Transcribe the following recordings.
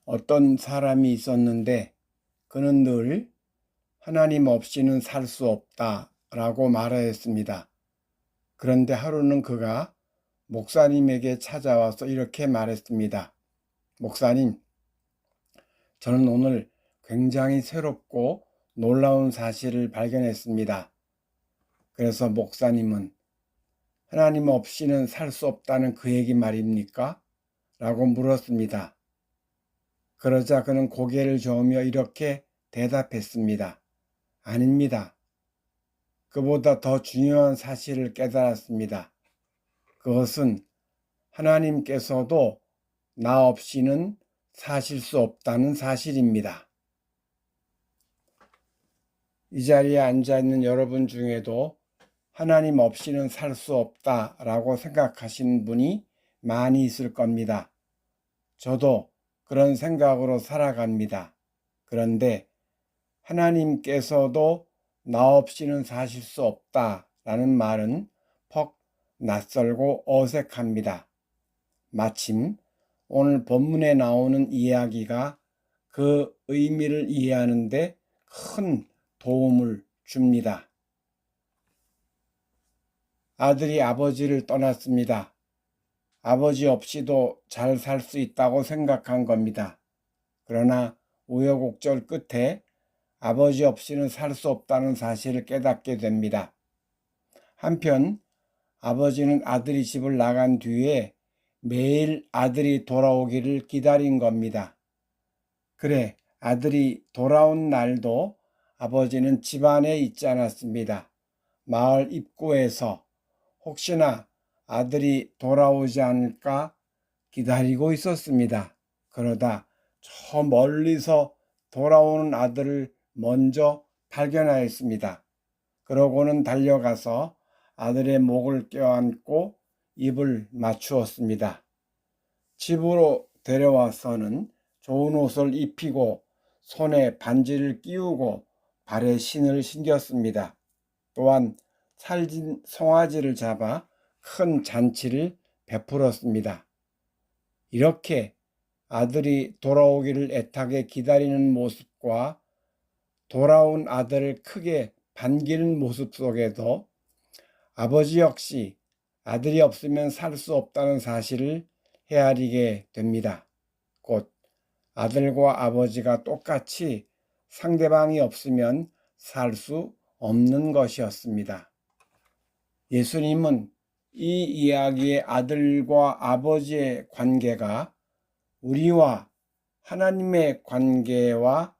어떤 사람이 있었는데 그는 늘 하나님 없이는 살 수 없다라고 말하였습니다. 그런데 하루는 그가 목사님에게 찾아와서 이렇게 말했습니다. 목사님, 저는 오늘 굉장히 새롭고 놀라운 사실을 발견했습니다. 그래서 목사님은 하나님 없이는 살 수 없다는 그 얘기 말입니까? 라고 물었습니다. 그러자 그는 고개를 저으며 이렇게 대답했습니다. 아닙니다. 그보다 더 중요한 사실을 깨달았습니다. 그것은 하나님께서도 나 없이는 사실 수 없다는 사실입니다. 이 자리에 앉아있는 여러분 중에도 하나님 없이는 살 수 없다라고 생각하시는 분이 많이 있을 겁니다. 저도 그런 생각으로 살아갑니다. 그런데 하나님께서도 나 없이는 사실 수 없다라는 말은 퍽 낯설고 어색합니다. 마침 오늘 본문에 나오는 이야기가 그 의미를 이해하는 데 큰 도움을 줍니다. 아들이 아버지를 떠났습니다. 아버지 없이도 잘 살 수 있다고 생각한 겁니다. 그러나 우여곡절 끝에 아버지 없이는 살 수 없다는 사실을 깨닫게 됩니다. 한편 아버지는 아들이 집을 나간 뒤에 매일 아들이 돌아오기를 기다린 겁니다. 그래, 아들이 돌아온 날도 아버지는 집 안에 있지 않았습니다. 마을 입구에서 혹시나 아들이 돌아오지 않을까 기다리고 있었습니다. 그러다 저 멀리서 돌아오는 아들을 먼저 발견하였습니다. 그러고는 달려가서 아들의 목을 껴안고 입을 맞추었습니다. 집으로 데려와서는 좋은 옷을 입히고 손에 반지를 끼우고 발에 신을 신겼습니다. 또한 살진 송아지를 잡아 큰 잔치를 베풀었습니다. 이렇게 아들이 돌아오기를 애타게 기다리는 모습과 돌아온 아들을 크게 반기는 모습 속에도 아버지 역시 아들이 없으면 살 수 없다는 사실을 헤아리게 됩니다. 곧 아들과 아버지가 똑같이 상대방이 없으면 살 수 없는 것이었습니다. 예수님은 이 이야기의 아들과 아버지의 관계가 우리와 하나님의 관계와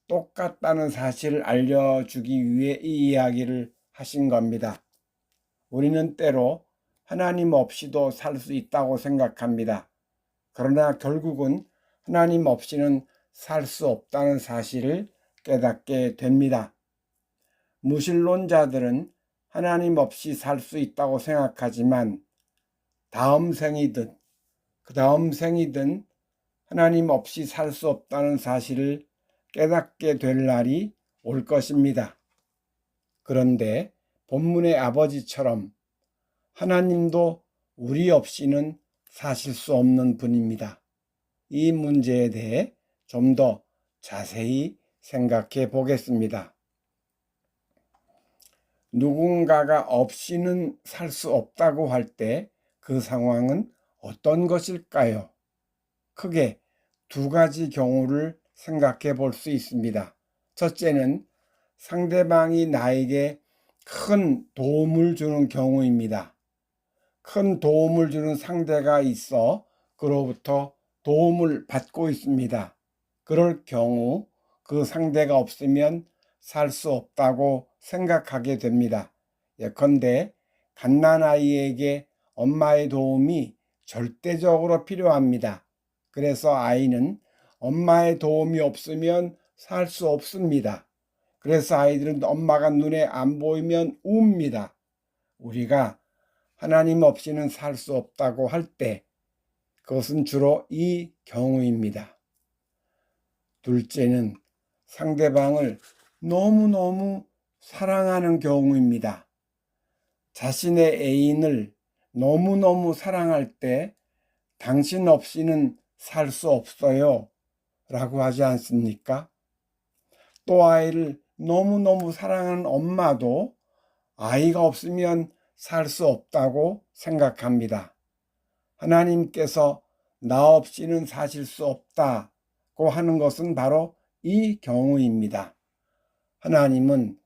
똑같다는 사실을 알려주기 위해 이 이야기를 하신 겁니다. 우리는 때로 하나님 없이도 살 수 있다고 생각합니다. 그러나 결국은 하나님 없이는 살 수 없다는 사실을 깨닫게 됩니다. 무신론자들은 하나님 없이 살 수 있다고 생각하지만 다음 생이든 그 다음 생이든 하나님 없이 살 수 없다는 사실을 깨닫게 될 날이 올 것입니다. 그런데 본문의 아버지처럼 하나님도 우리 없이는 사실 수 없는 분입니다. 이 문제에 대해 좀 더 자세히 생각해 보겠습니다. 누군가가 없이는 살 수 없다고 할 때 그 상황은 어떤 것일까요? 크게 두 가지 경우를 생각해 볼 수 있습니다. 첫째는 상대방이 나에게 큰 도움을 주는 경우입니다. 큰 도움을 주는 상대가 있어 그로부터 도움을 받고 있습니다. 그럴 경우 그 상대가 없으면 살 수 없다고 생각하게 됩니다. 예컨대 갓난아이에게 엄마의 도움이 절대적으로 필요합니다. 그래서 아이는 엄마의 도움이 없으면 살 수 없습니다. 그래서 아이들은 엄마가 눈에 안 보이면 웁니다. 우리가 하나님 없이는 살 수 없다고 할 때 그것은 주로 이 경우입니다. 둘째는 상대방을 너무너무 사랑하는 경우입니다. 자신의 애인을 너무너무 사랑할 때 당신 없이는 살 수 없어요 라고 하지 않습니까? 또 아이를 너무너무 사랑하는 엄마도 아이가 없으면 살 수 없다고 생각합니다. 하나님께서 나 없이는 사실 수 없다고 하는 것은 바로 이 경우입니다. 하나님은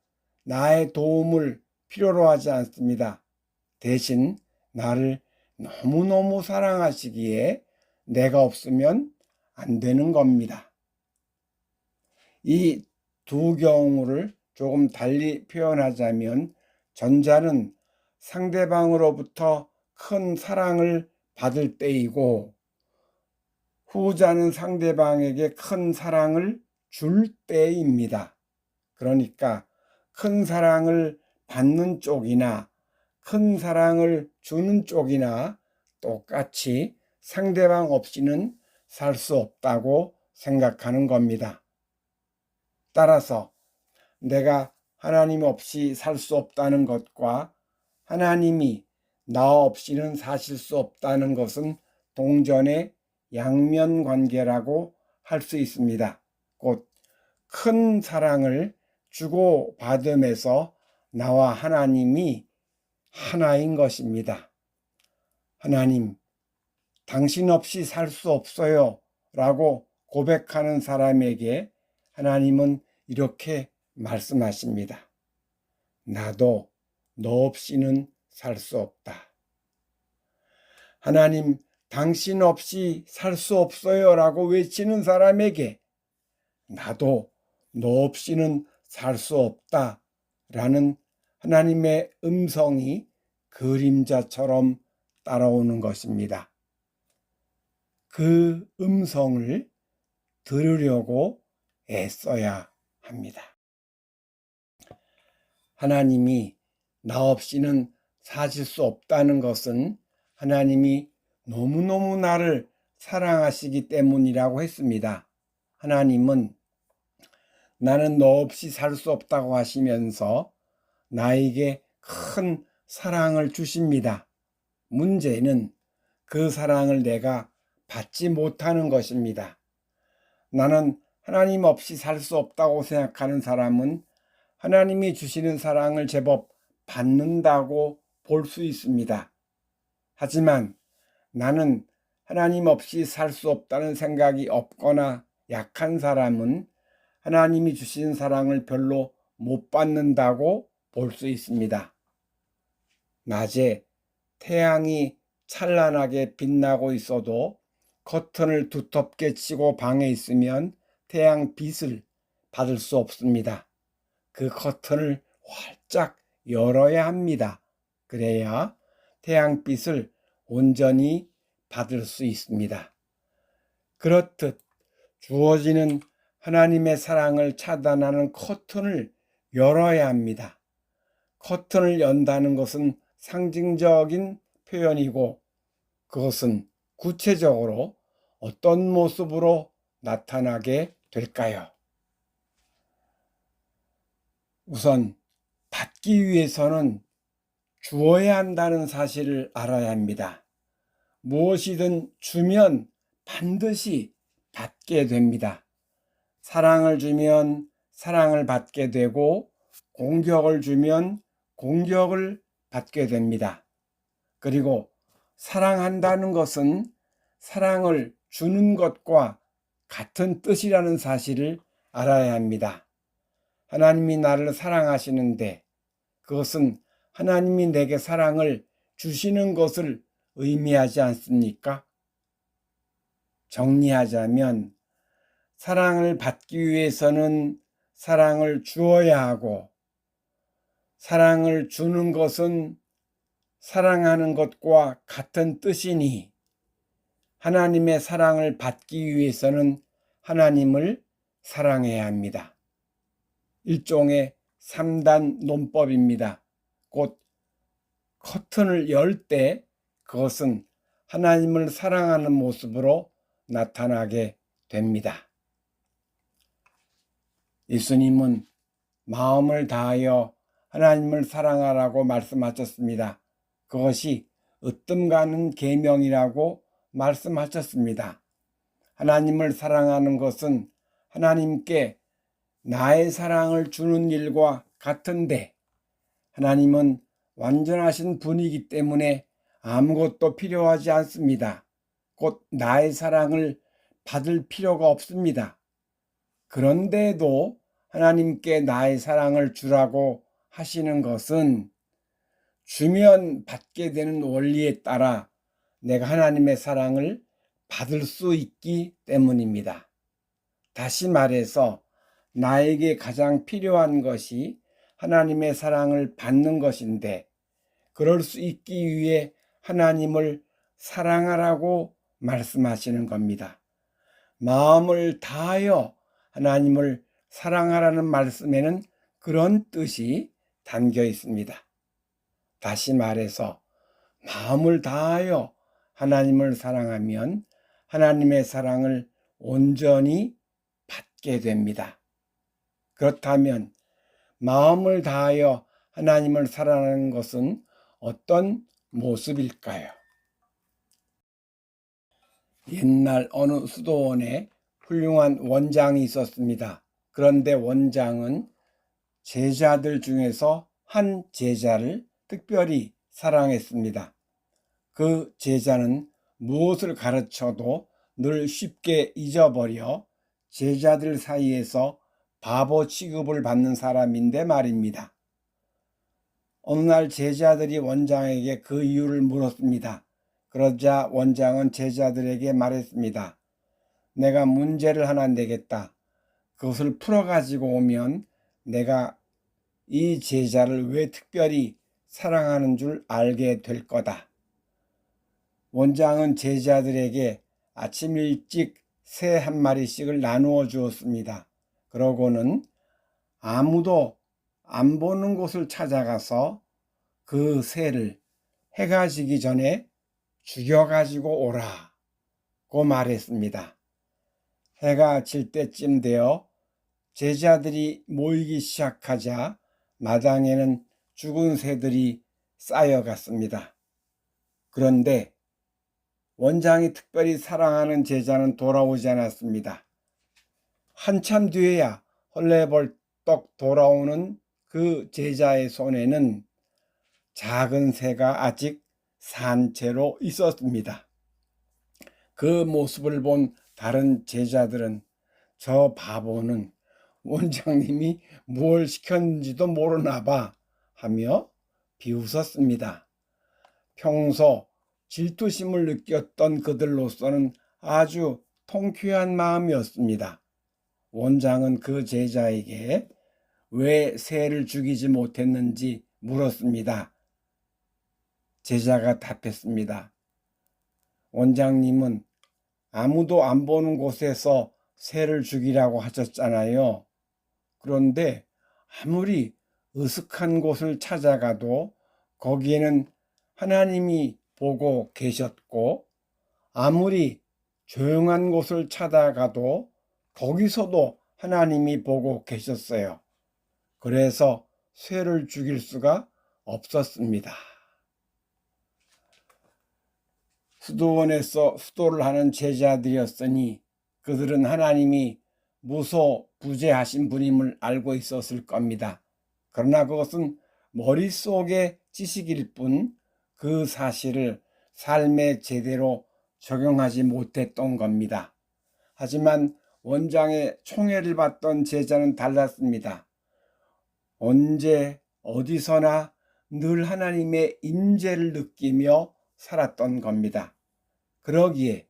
나의 도움을 필요로 하지 않습니다. 대신 나를 너무너무 사랑하시기에 내가 없으면 안 되는 겁니다. 이 두 경우를 조금 달리 표현하자면 전자는 상대방으로부터 큰 사랑을 받을 때이고 후자는 상대방에게 큰 사랑을 줄 때입니다. 그러니까 큰 사랑을 받는 쪽이나 큰 사랑을 주는 쪽이나 똑같이 상대방 없이는 살 수 없다고 생각하는 겁니다. 따라서 내가 하나님 없이 살 수 없다는 것과 하나님이 나 없이는 사실 수 없다는 것은 동전의 양면 관계라고 할 수 있습니다. 곧 큰 사랑을 주고받음에서 나와 하나님이 하나인 것입니다. 하나님, 당신 없이 살 수 없어요 라고 고백하는 사람에게 하나님은 이렇게 말씀하십니다. 나도 너 없이는 살 수 없다. 하나님, 당신 없이 살 수 없어요 라고 외치는 사람에게 나도 너 없이는 살 수 없다 라는 하나님의 음성이 그림자처럼 따라오는 것입니다. 그 음성을 들으려고 애써야 합니다. 하나님이 나 없이는 사실 수 없다는 것은 하나님이 너무너무 나를 사랑하시기 때문이라고 했습니다. 하나님은 나는 너 없이 살 수 없다고 하시면서 나에게 큰 사랑을 주십니다. 문제는 그 사랑을 내가 받지 못하는 것입니다. 나는 하나님 없이 살 수 없다고 생각하는 사람은 하나님이 주시는 사랑을 제법 받는다고 볼 수 있습니다. 하지만 나는 하나님 없이 살 수 없다는 생각이 없거나 약한 사람은 하나님이 주신 사랑을 별로 못 받는다고 볼 수 있습니다. 낮에 태양이 찬란하게 빛나고 있어도 커튼을 두텁게 치고 방에 있으면 태양빛을 받을 수 없습니다. 그 커튼을 활짝 열어야 합니다. 그래야 태양빛을 온전히 받을 수 있습니다. 그렇듯 주어지는 하나님의 사랑을 차단하는 커튼을 열어야 합니다. 커튼을 연다는 것은 상징적인 표현이고 그것은 구체적으로 어떤 모습으로 나타나게 될까요? 우선 받기 위해서는 주어야 한다는 사실을 알아야 합니다. 무엇이든 주면 반드시 받게 됩니다. 사랑을 주면 사랑을 받게 되고 공격을 주면 공격을 받게 됩니다. 그리고 사랑한다는 것은 사랑을 주는 것과 같은 뜻이라는 사실을 알아야 합니다. 하나님이 나를 사랑하시는데 그것은 하나님이 내게 사랑을 주시는 것을 의미하지 않습니까? 정리하자면 사랑을 받기 위해서는 사랑을 주어야 하고 사랑을 주는 것은 사랑하는 것과 같은 뜻이니 하나님의 사랑을 받기 위해서는 하나님을 사랑해야 합니다. 일종의 3단 논법입니다. 곧 커튼을 열 때 그것은 하나님을 사랑하는 모습으로 나타나게 됩니다. 예수님은 마음을 다하여 하나님을 사랑하라고 말씀하셨습니다. 그것이 으뜸 가는 계명이라고 말씀하셨습니다. 하나님을 사랑하는 것은 하나님께 나의 사랑을 주는 일과 같은데, 하나님은 완전하신 분이기 때문에 아무것도 필요하지 않습니다. 곧 나의 사랑을 받을 필요가 없습니다. 그런데도 하나님께 나의 사랑을 주라고 하시는 것은 주면 받게 되는 원리에 따라 내가 하나님의 사랑을 받을 수 있기 때문입니다. 다시 말해서 나에게 가장 필요한 것이 하나님의 사랑을 받는 것인데, 그럴 수 있기 위해 하나님을 사랑하라고 말씀하시는 겁니다. 마음을 다하여 하나님을 사랑하라는 말씀에는 그런 뜻이 담겨 있습니다. 다시 말해서 마음을 다하여 하나님을 사랑하면 하나님의 사랑을 온전히 받게 됩니다. 그렇다면 마음을 다하여 하나님을 사랑하는 것은 어떤 모습일까요? 옛날 어느 수도원에 훌륭한 원장이 있었습니다. 그런데 원장은 제자들 중에서 한 제자를 특별히 사랑했습니다. 그 제자는 무엇을 가르쳐도 늘 쉽게 잊어버려 제자들 사이에서 바보 취급을 받는 사람인데 말입니다. 어느 날 제자들이 원장에게 그 이유를 물었습니다. 그러자 원장은 제자들에게 말했습니다. 내가 문제를 하나 내겠다. 그것을 풀어가지고 오면 내가 이 제자를 왜 특별히 사랑하는 줄 알게 될 거다. 원장은 제자들에게 아침 일찍 새 한 마리씩을 나누어 주었습니다. 그러고는 아무도 안 보는 곳을 찾아가서 그 새를 해가 지기 전에 죽여가지고 오라고 말했습니다. 해가 질 때쯤 되어 제자들이 모이기 시작하자 마당에는 죽은 새들이 쌓여갔습니다. 그런데 원장이 특별히 사랑하는 제자는 돌아오지 않았습니다. 한참 뒤에야 헐레벌떡 돌아오는 그 제자의 손에는 작은 새가 아직 산 채로 있었습니다. 그 모습을 본 다른 제자들은 저 바보는 원장님이 뭘 시켰는지도 모르나 봐 하며 비웃었습니다. 평소 질투심을 느꼈던 그들로서는 아주 통쾌한 마음이었습니다. 원장은 그 제자에게 왜 새를 죽이지 못했는지 물었습니다. 제자가 답했습니다. 원장님은 아무도 안 보는 곳에서 새를 죽이라고 하셨잖아요. 그런데 아무리 으슥한 곳을 찾아가도 거기에는 하나님이 보고 계셨고, 아무리 조용한 곳을 찾아가도 거기서도 하나님이 보고 계셨어요. 그래서 새를 죽일 수가 없었습니다. 수도원에서 수도를 하는 제자들이었으니 그들은 하나님이 무소부재하신 분임을 알고 있었을 겁니다. 그러나 그것은 머릿속의 지식일 뿐 그 사실을 삶에 제대로 적용하지 못했던 겁니다. 하지만 원장의 총애를 받던 제자는 달랐습니다. 언제 어디서나 늘 하나님의 임재를 느끼며 살았던 겁니다. 그러기에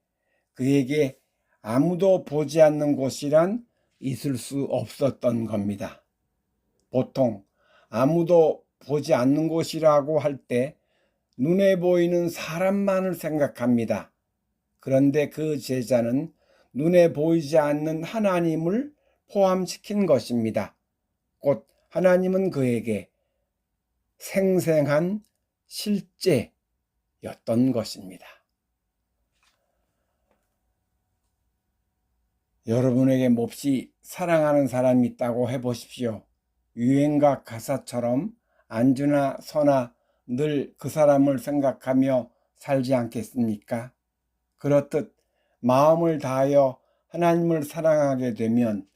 그에게 아무도 보지 않는 곳이란 있을 수 없었던 겁니다. 보통 아무도 보지 않는 곳이라고 할 때 눈에 보이는 사람만을 생각합니다. 그런데 그 제자는 눈에 보이지 않는 하나님을 포함시킨 것입니다. 곧 하나님은 그에게 생생한 실제였던 것입니다. 여러분에게 몹시 사랑하는 사람이 있다고 해보십시오. 유행가 가사처럼 안주나 서나 늘 그 사람을 생각하며 살지 않겠습니까? 그렇듯 마음을 다하여 하나님을 사랑하게 되면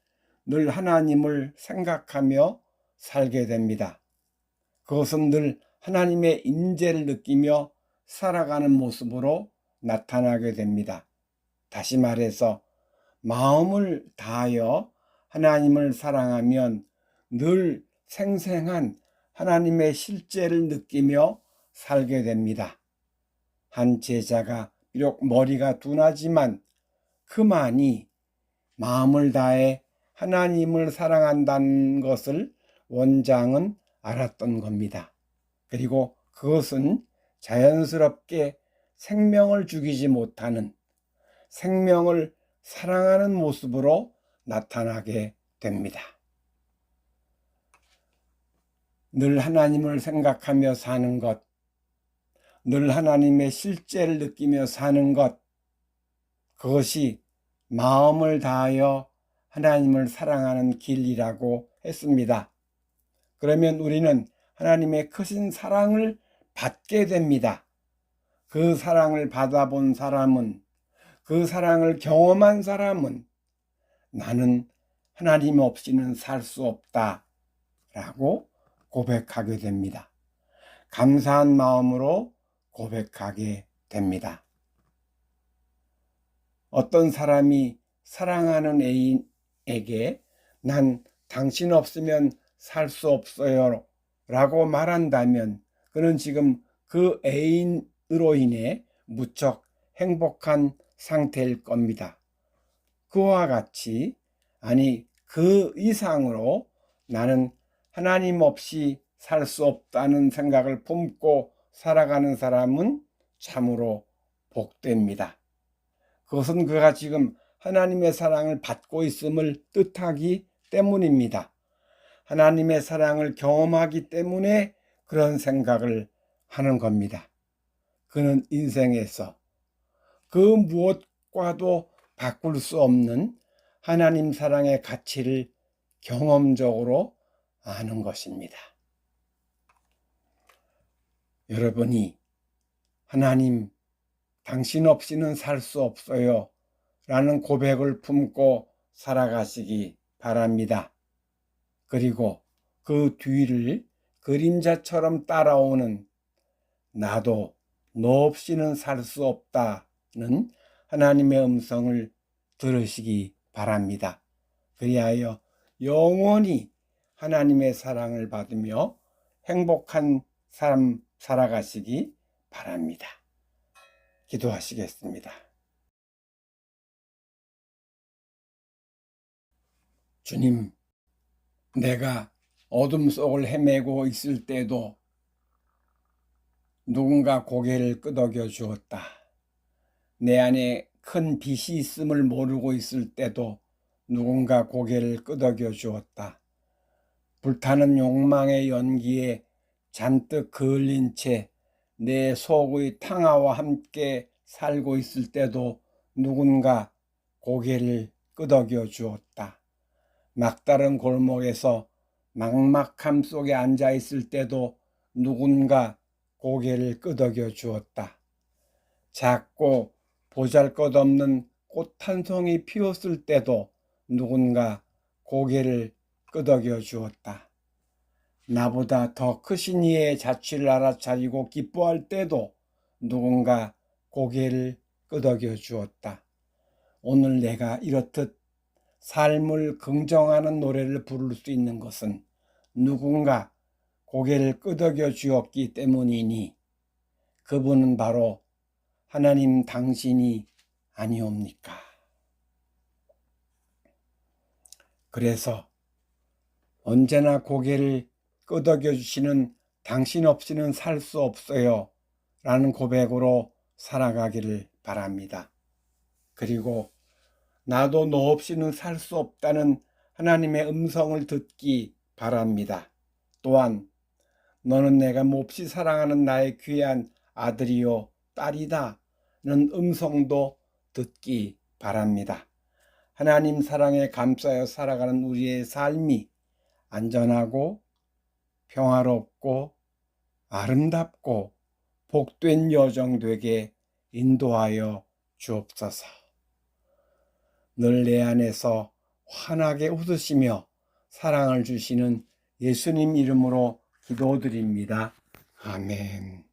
늘 하나님을 생각하며 살게 됩니다. 그것은 늘 하나님의 임재를 느끼며 살아가는 모습으로 나타나게 됩니다. 다시 말해서 마음을 다하여 하나님을 사랑하면 늘 생생한 하나님의 실제를 느끼며 살게 됩니다. 한 제자가 비록 머리가 둔하지만 그만이 마음을 다해 하나님을 사랑한다는 것을 원장은 알았던 겁니다. 그리고 그것은 자연스럽게 생명을 죽이지 못하는, 생명을 사랑하는 모습으로 나타나게 됩니다. 늘 하나님을 생각하며 사는 것, 늘 하나님의 실제를 느끼며 사는 것, 그것이 마음을 다하여 하나님을 사랑하는 길이라고 했습니다. 그러면 우리는 하나님의 크신 사랑을 받게 됩니다. 그 사랑을 받아본 사람은, 그 사랑을 경험한 사람은 나는 하나님 없이는 살 수 없다 라고 고백하게 됩니다. 감사한 마음으로 고백하게 됩니다. 어떤 사람이 사랑하는 애인에게 난 당신 없으면 살 수 없어요 라고 말한다면 그는 지금 그 애인으로 인해 무척 행복한 상태일 겁니다. 그와 같이, 아니 그 이상으로 나는 하나님 없이 살 수 없다는 생각을 품고 살아가는 사람은 참으로 복됩니다. 그것은 그가 지금 하나님의 사랑을 받고 있음을 뜻하기 때문입니다. 하나님의 사랑을 경험하기 때문에 그런 생각을 하는 겁니다. 그는 인생에서 그 무엇과도 바꿀 수 없는 하나님 사랑의 가치를 경험적으로 아는 것입니다. 여러분이 하나님, 당신 없이는 살 수 없어요 라는 고백을 품고 살아가시기 바랍니다. 그리고 그 뒤를 그림자처럼 따라오는 나도 너 없이는 살 수 없다는 하나님의 음성을 들으시기 바랍니다. 그리하여 영원히 하나님의 사랑을 받으며 행복한 삶 살아가시기 바랍니다. 기도하시겠습니다. 주님, 내가 어둠 속을 헤매고 있을 때도 누군가 고개를 끄덕여 주었다. 내 안에 큰 빛이 있음을 모르고 있을 때도 누군가 고개를 끄덕여 주었다. 불타는 욕망의 연기에 잔뜩 그을린 채 내 속의 탕화와 함께 살고 있을 때도 누군가 고개를 끄덕여 주었다. 막다른 골목에서 막막함 속에 앉아 있을 때도 누군가 고개를 끄덕여 주었다. 작고 보잘것없는 꽃 한 송이 피었을 때도 누군가 고개를 끄덕여 주었다. 나보다 더 크신 이의 자취를 알아차리고 기뻐할 때도 누군가 고개를 끄덕여 주었다. 오늘 내가 이렇듯 삶을 긍정하는 노래를 부를 수 있는 것은 누군가 고개를 끄덕여 주었기 때문이니 그분은 바로 하나님 당신이 아니옵니까? 그래서 언제나 고개를 끄덕여 주시는 당신 없이는 살 수 없어요 라는 고백으로 살아가기를 바랍니다. 그리고 나도 너 없이는 살 수 없다는 하나님의 음성을 듣기 바랍니다. 또한 너는 내가 몹시 사랑하는 나의 귀한 아들이요 딸이다 는 음성도 듣기 바랍니다. 하나님 사랑에 감싸여 살아가는 우리의 삶이 안전하고 평화롭고 아름답고 복된 여정 되게 인도하여 주옵소서. 늘 내 안에서 환하게 웃으시며 사랑을 주시는 예수님 이름으로 기도드립니다. 아멘.